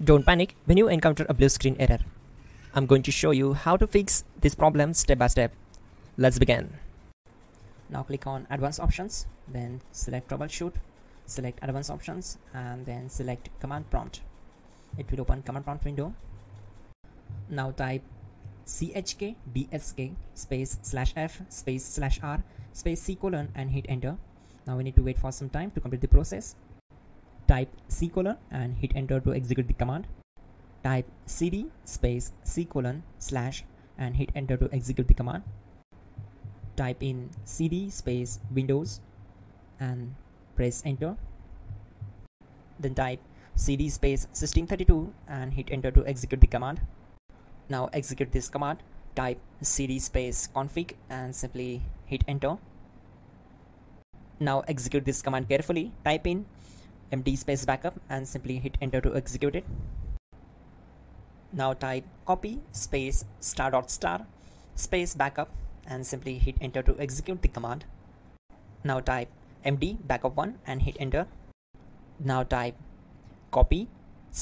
Don't panic when you encounter a blue screen error. I'm going to show you how to fix this problem step by step. Let's begin. Now click on Advanced Options, then select Troubleshoot, select Advanced Options, and then select Command Prompt. It will open Command Prompt window. Now type chk dsk space /f space /r space c : and hit enter. Now we need to wait for some time to complete the process. Type c : and hit enter to execute the command. Type cd space c : / and hit enter to execute the command. Type in cd space Windows and press enter. Then type cd space system32 and hit enter to execute the command. Now execute this command. Type cd space config and simply hit enter. Now execute this command carefully. Type in md space backup and simply hit enter to execute it. Now type copy space ** space backup and simply hit enter to execute the command. Now type md backup1 and hit enter. Now type copy **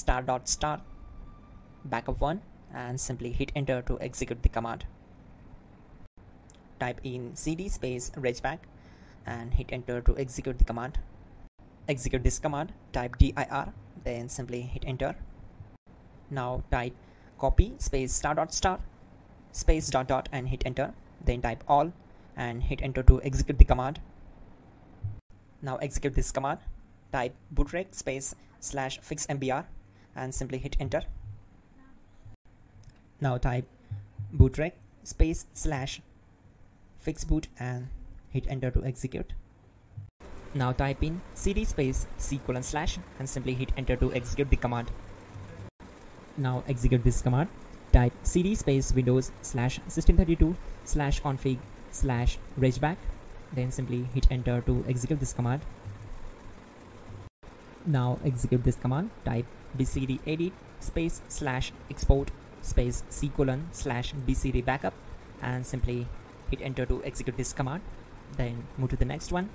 backup1 and simply hit enter to execute the command. Type in cd space regback and hit enter to execute the command. Execute this command. Type dir, then simply hit enter. Now type copy space ** space ... and hit enter. Then type all and hit enter to execute the command. Now execute this command. Type bootrec space /fixmbr and simply hit enter. Now type bootrec space /fixboot and hit enter to execute. Now type in cd space c : / and simply hit enter to execute the command. Now execute this command. Type cd space Windows /system32 /config /regback, then simply hit enter to execute this command. Now execute this command. Type bcd edit space /export space c : /bcd backup and simply hit enter to execute this command. Then move to the next one.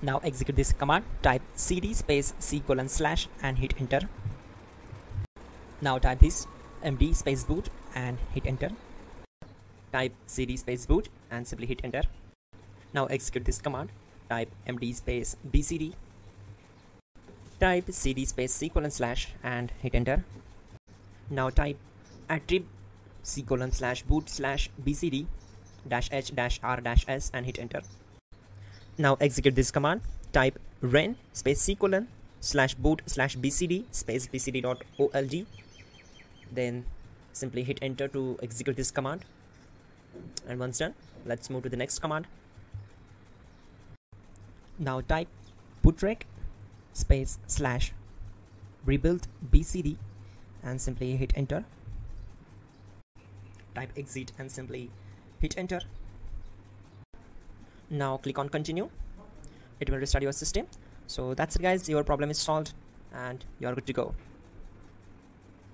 Now execute this command. Type cd space c : / and hit enter. Now type this md space boot and hit enter. Type cd space boot and simply hit enter. Now execute this command. Type md space bcd. Type cd space c : / and hit enter. Now type attrib c : /boot /bcd -h -r -s and hit enter. Now execute this command. Type ren space c : /boot /bcd space bcd.old. Then simply hit enter to execute this command. And once done, let's move to the next command. Now type bootrec space /rebuild bcd and simply hit enter. Type exit and simply hit enter. Now click on continue. It will restart your system. So that's it guys, your problem is solved and you are good to go.